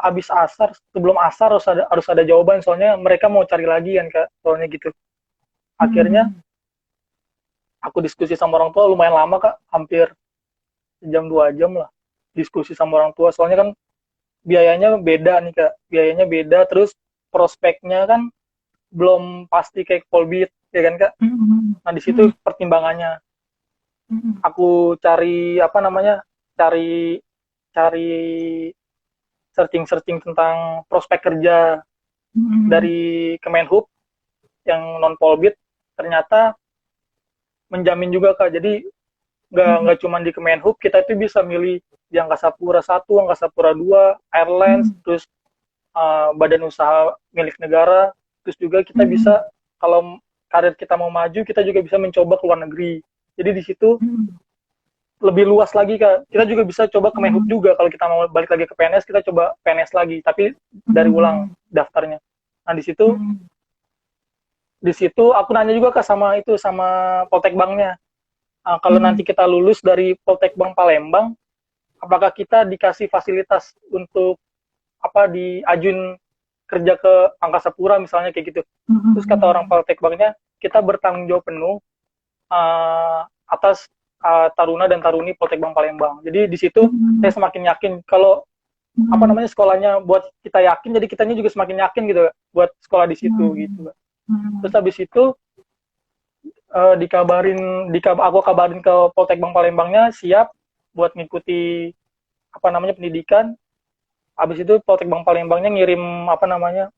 abis asar, sebelum asar harus ada jawaban, soalnya mereka mau cari lagi kan Kak, soalnya gitu. Akhirnya Hmm. aku diskusi sama orang tua lumayan lama Kak, hampir sejam 2 jam lah diskusi sama orang tua, soalnya kan biayanya beda nih Kak, biayanya beda, terus prospeknya kan belum pasti kayak Polbit, ya kan Kak. Hmm. Nah di situ Hmm. pertimbangannya, Hmm. aku cari apa namanya, cari cari searching-searching tentang prospek kerja Hmm. dari Kemenhub yang non Polbit, ternyata menjamin juga Kak. Jadi Hmm. nggak cuma di Kemenhub, kita itu bisa milih di Angkasa Pura 1, Angkasa Pura 2, Airlines, Hmm. terus badan usaha milik negara, terus juga kita Hmm. bisa, kalau karir kita mau maju, kita juga bisa mencoba ke luar negeri. Jadi di situ Hmm. lebih luas lagi Kak. Kita juga bisa coba ke Menhub Hmm. juga, kalau kita mau balik lagi ke PNS, kita coba PNS lagi, tapi dari ulang Hmm. daftarnya. Nah Hmm. di situ aku nanya juga Kak sama itu, sama Poltek Banknya. Kalau Hmm. nanti kita lulus dari Poltek Bank Palembang, apakah kita dikasih fasilitas untuk apa, diajuin kerja ke Angkasa Pura misalnya kayak gitu. Terus kata orang Hmm. Poltek Banknya, kita bertanggung jawab penuh atas taruna dan taruni Poltek Bank Palembang. Jadi di situ saya Hmm. semakin yakin kalau apa Hmm. namanya, sekolahnya buat kita yakin, jadi kitanya juga semakin yakin gitu buat sekolah di situ gitu. Terus Hmm. habis itu aku kabarin ke Poltek Bank Palembangnya siap buat ngikuti apa namanya pendidikan. Habis itu Poltek Bank Palembangnya ngirim apa namanya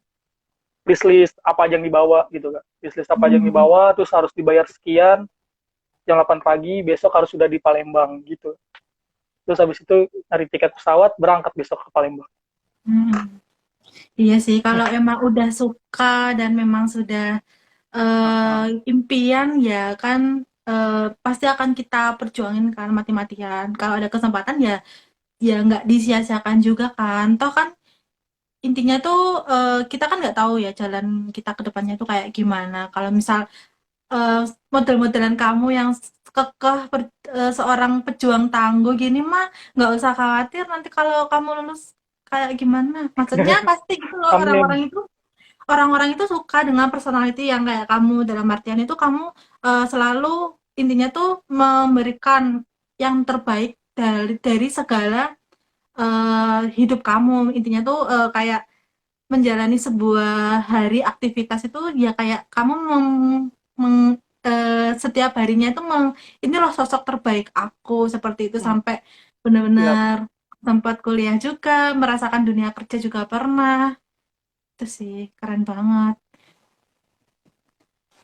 list apa aja yang dibawa gitu Kak. List apa aja yang Hmm. dibawa, terus harus dibayar sekian, jam 8 pagi, besok harus sudah di Palembang gitu. Terus habis itu cari tiket pesawat, berangkat besok ke Palembang. Hmm. Iya sih, kalau emang udah suka dan memang sudah impian ya kan, pasti akan kita perjuangin kan mati-matian. Kalau ada kesempatan ya ya nggak disia-siakan juga kan. Toh kan intinya tuh kita kan nggak tahu ya jalan kita ke depannya tuh kayak gimana. Kalau misal eh, model-modelan kamu yang kekeh seorang pejuang tangguh gini mah nggak usah khawatir nanti kalau kamu lulus kayak gimana. Maksudnya pasti gitu loh Amin. orang-orang itu suka dengan personality yang kayak kamu dalam artian itu kamu selalu intinya tuh memberikan yang terbaik dari segala hidup kamu intinya tuh kayak menjalani sebuah hari aktivitas itu ya kayak kamu setiap harinya itu ini loh sosok terbaik aku seperti itu sampai Siap. benar-benar tempat kuliah juga merasakan dunia kerja juga pernah itu sih keren banget.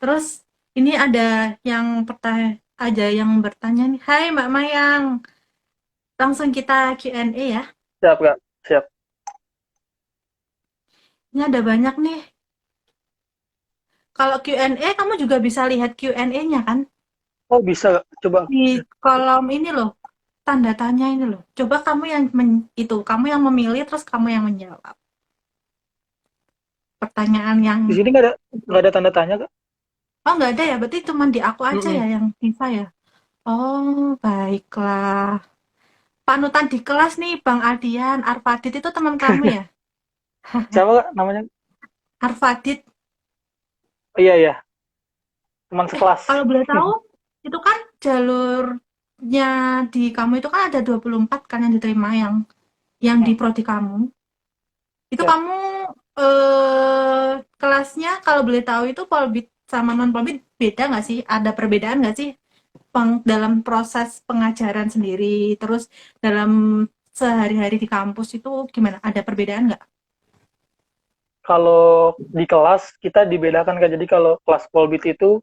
Terus ini ada yang bertanya nih. Hai Mbak Mayang, langsung kita Q&A ya. Siap Kak. Siap. Ini ada banyak nih. Kalau Q&A kamu juga bisa lihat Q&A-nya kan Oh bisa, coba. di kolom ini loh, tanda tanya ini loh. Coba kamu yang memilih terus kamu yang menjawab. Pertanyaan yang Di sini nggak ada tanda tanya Kak. oh nggak ada ya, berarti cuma di aku aja Mm-mm. ya yang bisa ya. Oh baiklah. Panutan di kelas nih Bang Adian, Arfadit itu teman kamu ya? Siapa Kak namanya? Arfadit. Oh, iya iya, teman sekelas. Kalau boleh tahu, itu kan jalurnya di kamu itu kan ada 24 kan yang diterima yang di Mm, prodi kamu. Itu siap. kamu kelasnya kalau boleh tahu itu polbit sama non polbit beda nggak sih? Ada perbedaan nggak sih dalam proses pengajaran sendiri, terus dalam sehari-hari di kampus itu gimana? Ada perbedaan nggak? Kalau di kelas kita dibedakan Kak. Jadi kalau kelas Polbit itu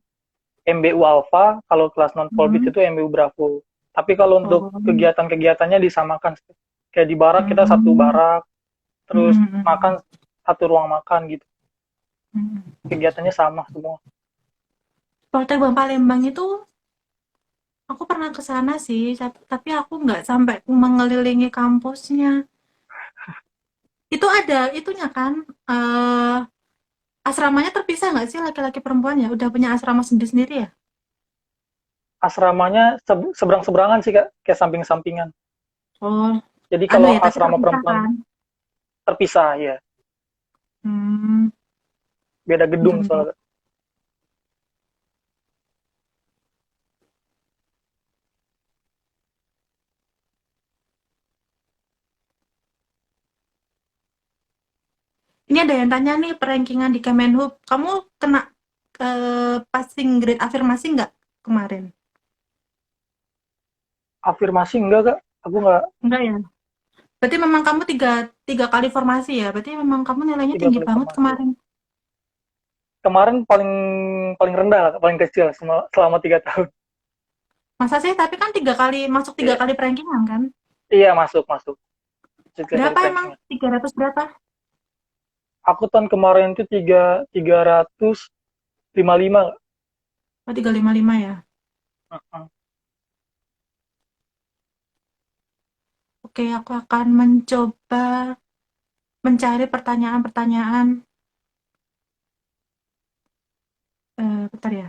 MBU Alpha, kalau kelas non Polbit Hmm. itu MBU Bravo. Tapi kalau untuk Oh. kegiatan-kegiatannya disamakan. Kayak di barak kita satu Hmm. barak, terus Hmm. makan satu ruang makan gitu. Hmm. Kegiatannya sama semua. Poltek Bang Palembang itu aku pernah ke sana sih, tapi aku nggak sampai mengelilingi kampusnya. Itu ada itunya kan, asramanya terpisah nggak sih laki-laki perempuan ya? Udah punya asrama sendiri-sendiri ya? Asramanya seberang-seberangan sih Kak, kayak samping-sampingan. Oh, Jadi anu kalau ya, tapi asrama terpisah perempuan, kan? terpisah ya, Hmm, beda gedung bentar-bentar. soalnya. Ini ada yang tanya nih, perankingan di Kemenhub. Kamu kena passing grade afirmasi nggak kemarin? Afirmasi enggak kak, aku nggak. Enggak ya? Berarti memang kamu tiga, tiga kali formasi ya? Berarti memang kamu nilainya Tiga tinggi kali banget formasi. kemarin. Kemarin paling paling rendah lah, paling kecil selama 3 tahun. Masa sih? Tapi kan tiga kali, masuk tiga Iya, kali perankingan kan? iya masuk masuk. Tiga kali Berapa emang? ranking. 300 berapa? Aku tahun kemarin itu 355. Oh, 355 ya? Heeh. Oke, aku akan mencoba mencari pertanyaan-pertanyaan. Bentar ya.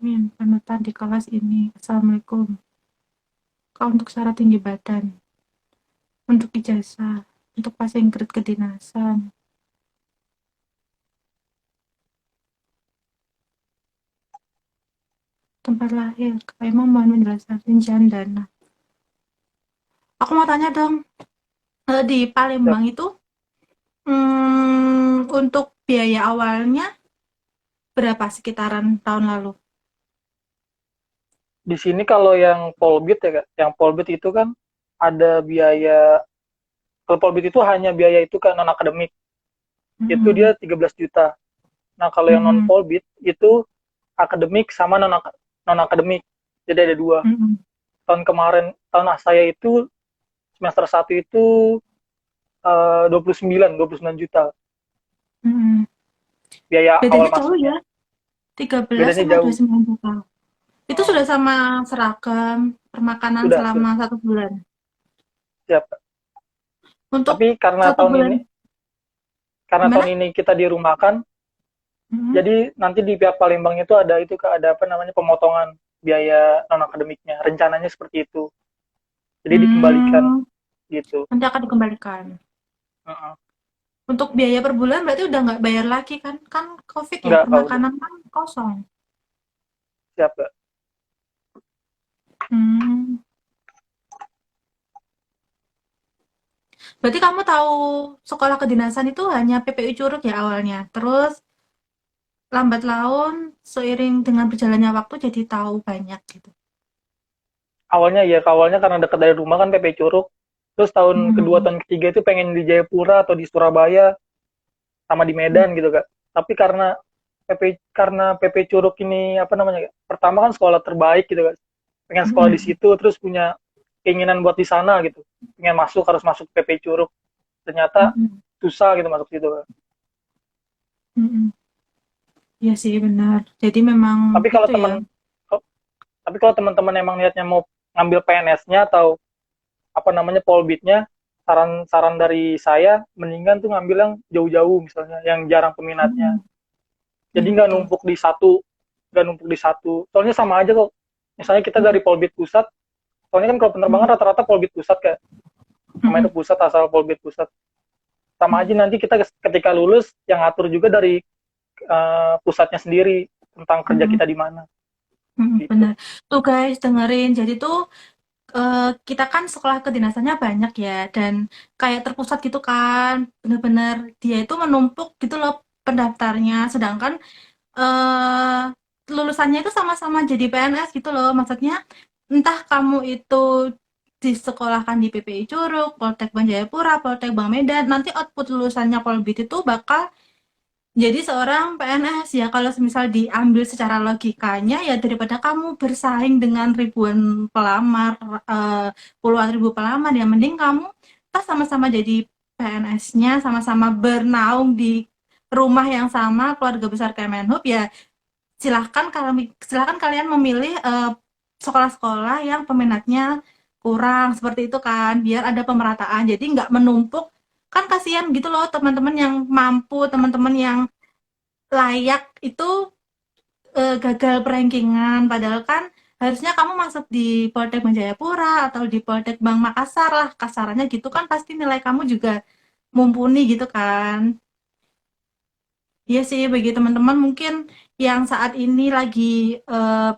Min, panutan di kelas ini. Assalamualaikum. Kau untuk syarat tinggi badan. Untuk ijazah. Untuk passing grade kedinasan. Tempat lahir. Kak Emang mohon menjelaskan rincian dana. Aku mau tanya dong. Di Ya, Palembang itu, untuk biaya awalnya berapa sekitaran tahun lalu? di sini kalau yang Polbit ya kak, yang Polbit itu kan ada biaya. Kalau Polbit itu hanya biaya itu kan non akademik, itu Mhm, dia 13 juta. Nah kalau yang non mhm, Polbit itu akademik sama non akademik, jadi ada dua. mhm, Tahun kemarin, tahun saya itu semester satu itu 29 juta mhm. biaya awal Bedanya jauh masuknya. ya, 13 Bedanya sama jauh. 29 juta. Itu Uh, sudah sama seragam, permakanan sudah selama 1 bulan. siap. Untuk Tapi karena satu tahun bulan, ini, karena tahun gimana? ini kita dirumahkan, Mhm. jadi nanti di pihak Palembang itu ada itu Kak, ada apa namanya pemotongan biaya non akademiknya. Rencananya seperti itu. Jadi dikembalikan Hmm, gitu. nanti akan dikembalikan. Uh-uh. Untuk biaya per bulan berarti udah nggak bayar lagi kan? Kan COVID ya, Enggak Kak udah. permakanan kan kosong. Siap Kak. Hmm. Berarti kamu tahu sekolah kedinasan itu hanya PPU Curug ya awalnya. Terus lambat laun seiring dengan berjalannya waktu jadi tahu banyak gitu. Awalnya karena dekat dari rumah kan PP Curug. Terus tahun kedua, Mhm. tahun ketiga itu pengen di Jayapura atau di Surabaya sama di Mhm. Medan gitu Kak. Tapi karena PP Curug ini apa namanya Kak? Pertama kan sekolah terbaik gitu Kak. Pengen sekolah di Mhm. situ terus punya keinginan buat di sana gitu. Pengen masuk harus masuk PP Curug. Ternyata Mhm. susah gitu masuk situ Kak. Mhm. Iya sih benar. Jadi memang Tapi kalau itu ya. teman tapi kalau teman-teman emang niatnya mau ngambil PNS-nya atau apa namanya polbitnya, saran-saran dari saya mendingan tuh ngambil yang jauh-jauh misalnya yang jarang peminatnya. Mhm. Jadi Iya nggak betul. numpuk di satu, nggak numpuk di satu. Soalnya sama aja kok. Misalnya kita Mhm. dari polbit pusat, soalnya kan kalau Mhm. penerbangan rata-rata polbit pusat kayak namanya Mhm. itu pusat asal polbit pusat. Sama aja Mhm. nanti kita ketika lulus yang ngatur juga dari pusatnya sendiri tentang kerja Mhm. kita di mana Mhm. gitu. Benar. Tuh guys dengerin. Jadi tuh kita kan sekolah kedinasannya banyak ya dan kayak terpusat gitu kan. Bener-bener dia itu menumpuk gitu loh pendaftarnya. Sedangkan eh lulusannya itu sama-sama jadi PNS gitu loh. Maksudnya entah kamu itu disekolahkan di PPI Curug, Poltek Bang Jayapura, Poltek Bang Medan, nanti output lulusannya Polbit itu bakal jadi seorang PNS ya. Kalau misal diambil secara logikanya ya daripada kamu bersaing dengan ribuan pelamar, eh, puluhan ribu pelamar ya mending kamu kita sama-sama jadi PNS-nya, sama-sama bernaung di rumah yang sama, keluarga besar Kemenhub ya. Silahkan kalian memilih sekolah-sekolah yang peminatnya kurang seperti itu kan, biar ada pemerataan. Jadi nggak menumpuk. Kan kasihan gitu loh teman-teman yang mampu, teman-teman yang layak itu gagal perankingan. Padahal kan Harusnya kamu masuk di Poltek Jayapura atau di Poltek Bang Makassar lah, kasarannya gitu kan pasti nilai kamu juga mumpuni gitu kan. Iya sih, bagi teman-teman mungkin yang saat ini lagi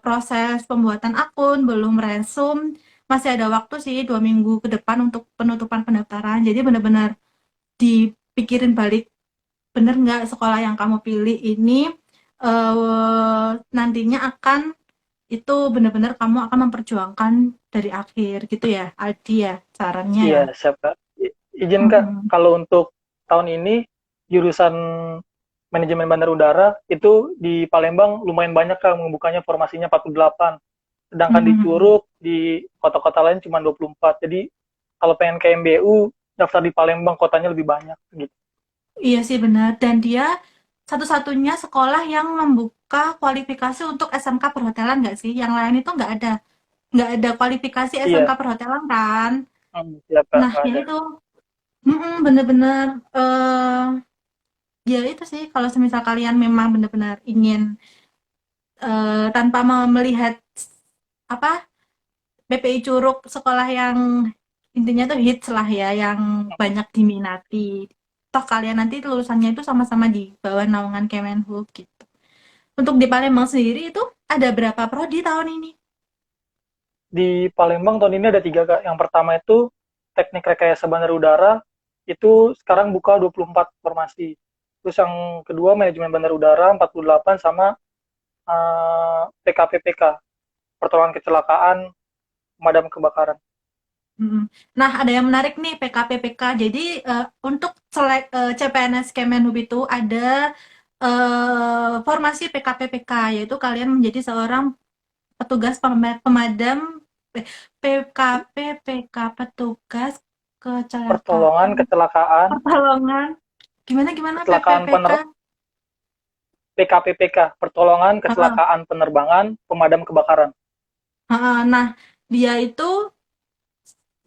proses pembuatan akun, belum resume, masih ada waktu sih 2 minggu ke depan untuk penutupan pendaftaran. Jadi benar-benar dipikirin balik, bener nggak sekolah yang kamu pilih ini nantinya akan itu benar-benar kamu akan memperjuangkan dari akhir gitu ya, Aldi ya, sarannya Iya, ya. siap Kak. Izin Kak, Mm-mm. kalau untuk tahun ini jurusan manajemen bandar udara itu di Palembang lumayan banyak Kak, membukanya formasinya 48. Sedangkan di Mm-mm. Curug, di kota-kota lain cuma 24. Jadi kalau pengen ke MBU, daftar di Palembang kotanya lebih banyak gitu. Iya sih benar. Dan dia satu-satunya sekolah yang membuka kualifikasi untuk SMK perhotelan nggak sih? Yang lain itu nggak ada kualifikasi SMK Iya, perhotelan kan? siap Kak, Nah nggak ya ada. itu, bener-bener ya itu sih kalau semisal kalian memang benar-benar ingin tanpa melihat apa PPI Curug sekolah yang intinya tuh hits lah ya, yang banyak diminati. Toh kalian nanti lulusannya itu sama-sama di bawah naungan Kemenhub gitu. Untuk di Palembang sendiri itu ada berapa prodi tahun ini? Di Palembang tahun ini ada 3 Kak. Yang pertama itu teknik rekayasa bandar udara, itu sekarang buka 24 formasi. Terus yang kedua manajemen bandar udara 48 sama PKPPK, pertolongan kecelakaan, pemadam kebakaran. Mhm. Nah, ada yang menarik nih PKPPK. Jadi untuk CPNS Kemenhub itu ada formasi PKPPK, yaitu kalian menjadi seorang petugas pemadam PKPPK, petugas Pertolongan kecelakaan kecelakaan, pertolongan. Gimana gimana kecelakaan PPPK? PKPPK, pertolongan Heeh, kecelakaan penerbangan, pemadam kebakaran. heeh. Nah, dia itu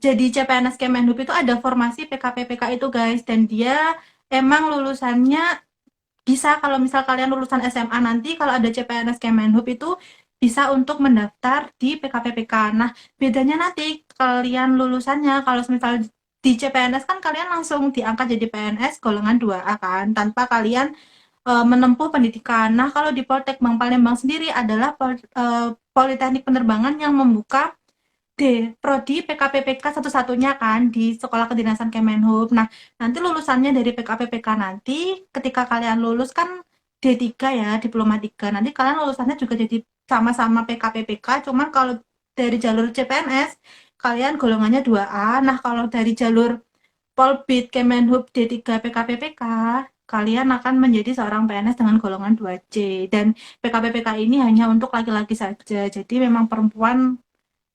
jadi CPNS Kemenhub itu ada formasi PKPPK itu guys, dan dia emang lulusannya bisa kalau misal kalian lulusan SMA nanti kalau ada CPNS Kemenhub itu bisa untuk mendaftar di PKPPK. Nah, bedanya nanti kalian lulusannya kalau misal di CPNS kan kalian langsung diangkat jadi PNS golongan 2A kan tanpa kalian menempuh pendidikan. Nah, kalau di Poltek Bang Palembang sendiri adalah Politeknik Penerbangan yang membuka prodi PKPPK satu-satunya kan di Sekolah Kedinasan Kemenhub. Nah, nanti lulusannya dari PKPPK nanti ketika kalian lulus kan D3 ya, diploma 3. Nanti kalian lulusannya juga jadi sama-sama PKPPK, cuman kalau dari jalur CPNS kalian golongannya 2A. Nah, kalau dari jalur Polbid Kemenhub D3 PKPPK kalian akan menjadi seorang PNS dengan golongan 2C dan PKPPK ini hanya untuk laki-laki saja. Jadi memang perempuan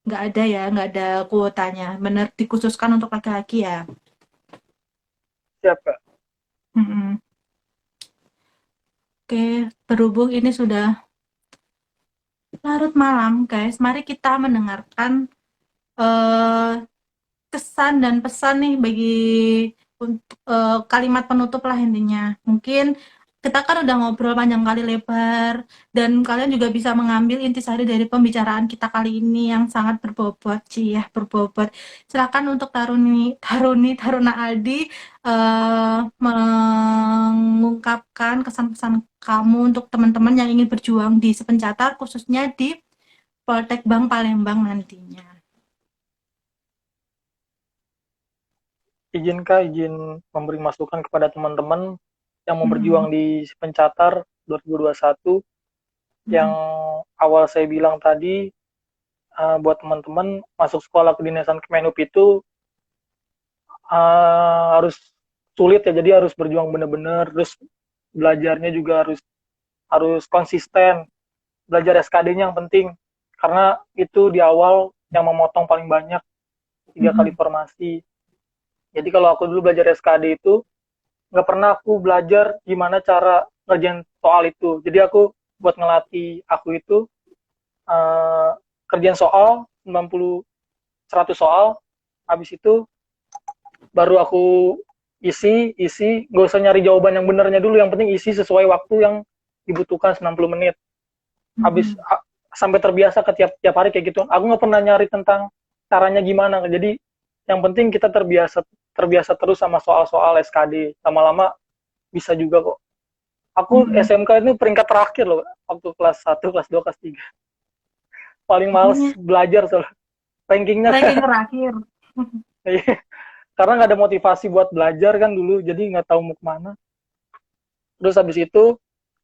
nggak ada ya, nggak ada kuotanya. Benar dikhususkan untuk laki-laki ya. Siapa? Mm-mm. Oke, berhubung ini sudah larut malam, guys, mari kita mendengarkan eh, kesan dan pesan nih bagi untuk kalimat penutup lah intinya. Mungkin kita kan udah ngobrol panjang kali lebar dan kalian juga bisa mengambil intisari dari pembicaraan kita kali ini yang sangat berbobot sih ya, berbobot. Silakan untuk Taruna Aldi mengungkapkan kesan pesan kamu untuk teman-teman yang ingin berjuang di Sepencatar khususnya di Poltek Bang Palembang nantinya. Izin Kak, izin memberi masukan kepada teman-teman yang mau berjuang Mm-mm. di Pencatar 2021. Yang Mm-mm. awal saya bilang tadi, buat teman-teman masuk sekolah kedinasan Kemenhub itu harus sulit ya, jadi harus berjuang benar-benar, terus belajarnya juga harus harus konsisten, belajar SKD-nya yang penting, karena itu di awal yang memotong paling banyak, 3 kali Mm-mm. formasi. Jadi kalau aku dulu belajar SKD itu nggak pernah aku belajar gimana cara ngerjain soal itu. Jadi aku buat ngelatih aku itu uh, kerjaan soal 90 100 soal, habis itu baru aku isi nggak usah nyari jawaban yang benernya dulu, yang penting isi sesuai waktu yang dibutuhkan 90 menit. Habis Mm-mm. sampai terbiasa ke tiap hari kayak gitu. Aku nggak pernah nyari tentang caranya gimana. Jadi yang penting kita terbiasa terbiasa terus sama soal-soal SKD. Lama-lama bisa juga kok. Aku Hmm. SMK ini peringkat terakhir loh waktu kelas 1, kelas 2, kelas 3. Paling males Makanya belajar soalnya. Rankingnya ranking terakhir. karena nggak ada motivasi buat belajar kan dulu, jadi nggak tahu mau kemana. Terus habis itu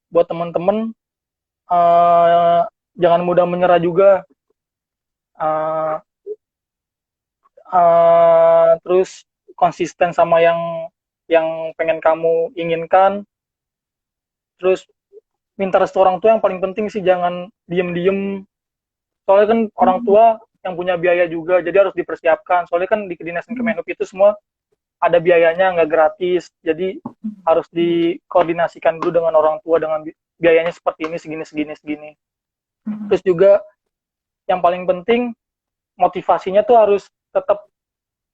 buat teman-teman, uh, jangan mudah menyerah juga. Uh, terus konsisten sama yang pengen kamu inginkan. Terus minta restu orang tua yang paling penting sih, jangan diem-diem. Soalnya kan orang Hmm. tua yang punya biaya juga, jadi harus dipersiapkan. Soalnya kan di kedinasan Hmm. Kemenhub itu semua ada biayanya, nggak gratis. Jadi harus dikoordinasikan dulu dengan orang tua, dengan biayanya seperti ini, segini, segini, segini. Hmm. Terus juga yang paling penting, motivasinya tuh harus tetap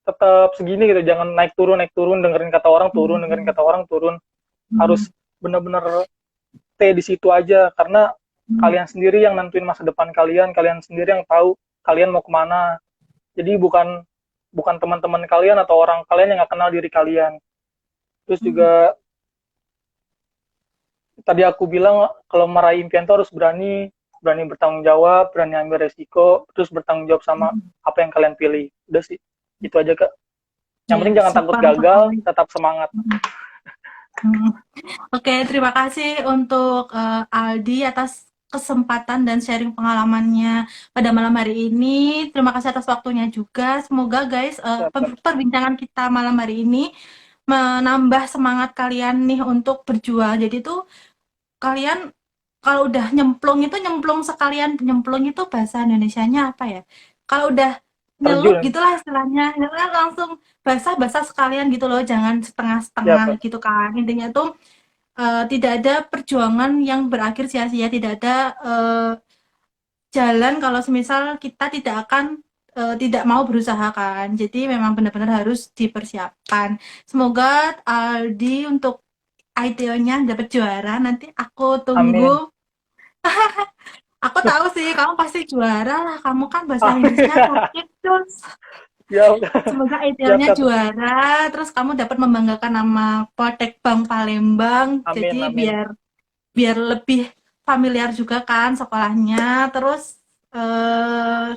tetap segini gitu, jangan naik turun, dengerin kata orang turun, dengerin Hmm. kata orang turun. Hmm. Harus benar-benar stay di situ aja, karena Hmm. kalian sendiri yang nentuin masa depan kalian, kalian sendiri yang tahu kalian mau kemana. Jadi bukan bukan teman-teman kalian atau orang kalian yang nggak kenal diri kalian. Terus Hmm. juga tadi aku bilang kalau meraih impian itu harus berani, berani bertanggung jawab, berani ambil resiko, terus bertanggung jawab sama Hmm. apa yang kalian pilih. Udah sih, itu aja kak. Yang Ya, penting jangan takut super gagal, sekali. tetap semangat. Hmm. Hmm. Oke, terima kasih untuk Aldi atas kesempatan dan sharing pengalamannya pada malam hari ini. Terima kasih atas waktunya juga. Semoga guys, Siap, Kak. perbincangan kita malam hari ini menambah semangat kalian nih untuk berjuang. Jadi tuh kalian kalau udah nyemplung sekalian, nyemplung itu bahasa Indonesianya apa ya? Kalau udah nyelup Terjun. gitulah istilahnya, langsung basah-basah sekalian gitu loh, jangan Siap, setengah-setengah Kak. gitu kan. Intinya tuh tidak ada perjuangan yang berakhir sia-sia, tidak ada jalan kalau semisal kita tidak mau berusaha kan. Jadi memang benar-benar harus dipersiapkan. Semoga Aldi untuk idealnya dapat juara. Nanti aku Amin. tunggu. Aku tahu sih kamu pasti juara lah. Kamu kan bahasa Amin. Inggrisnya oke terus. Siap, Semoga siap, idealnya Kak. juara. Terus kamu dapat membanggakan nama Poltek Bank Palembang. Amin, Jadi amin. biar biar lebih familiar juga kan sekolahnya. Terus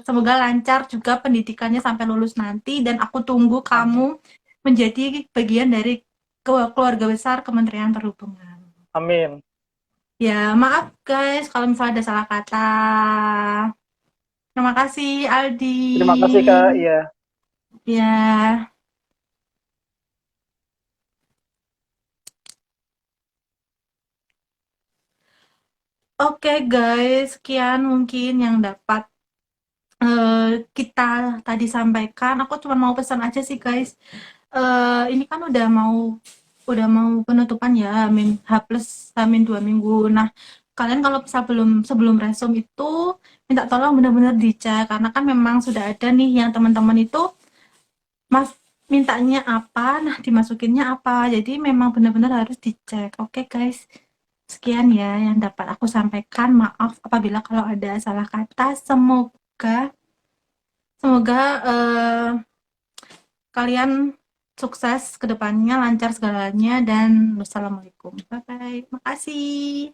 semoga lancar juga pendidikannya sampai lulus nanti. Dan aku tunggu Amin. kamu menjadi bagian dari keluarga besar Kementerian Perhubungan. Amin. Ya, maaf guys kalau misalnya ada salah kata. Terima kasih Aldi. Terima kasih, Kak. Iya. Ya, oke guys, sekian mungkin yang dapat kita tadi sampaikan. Aku cuma mau pesan aja sih guys. Ini kan udah mau penutupan ya, H plus Hamin 2 minggu. Nah, kalian kalau sebelum sebelum resume itu minta tolong benar-benar dicek karena kan memang sudah ada nih yang teman-teman itu Mas mintanya apa, nah dimasukinnya apa. Jadi memang benar-benar harus dicek. Oke guys, sekian ya yang dapat aku sampaikan. Maaf apabila kalau ada salah kata. Semoga kalian sukses ke depannya, lancar segalanya dan wassalamualaikum. Bye bye. Makasih.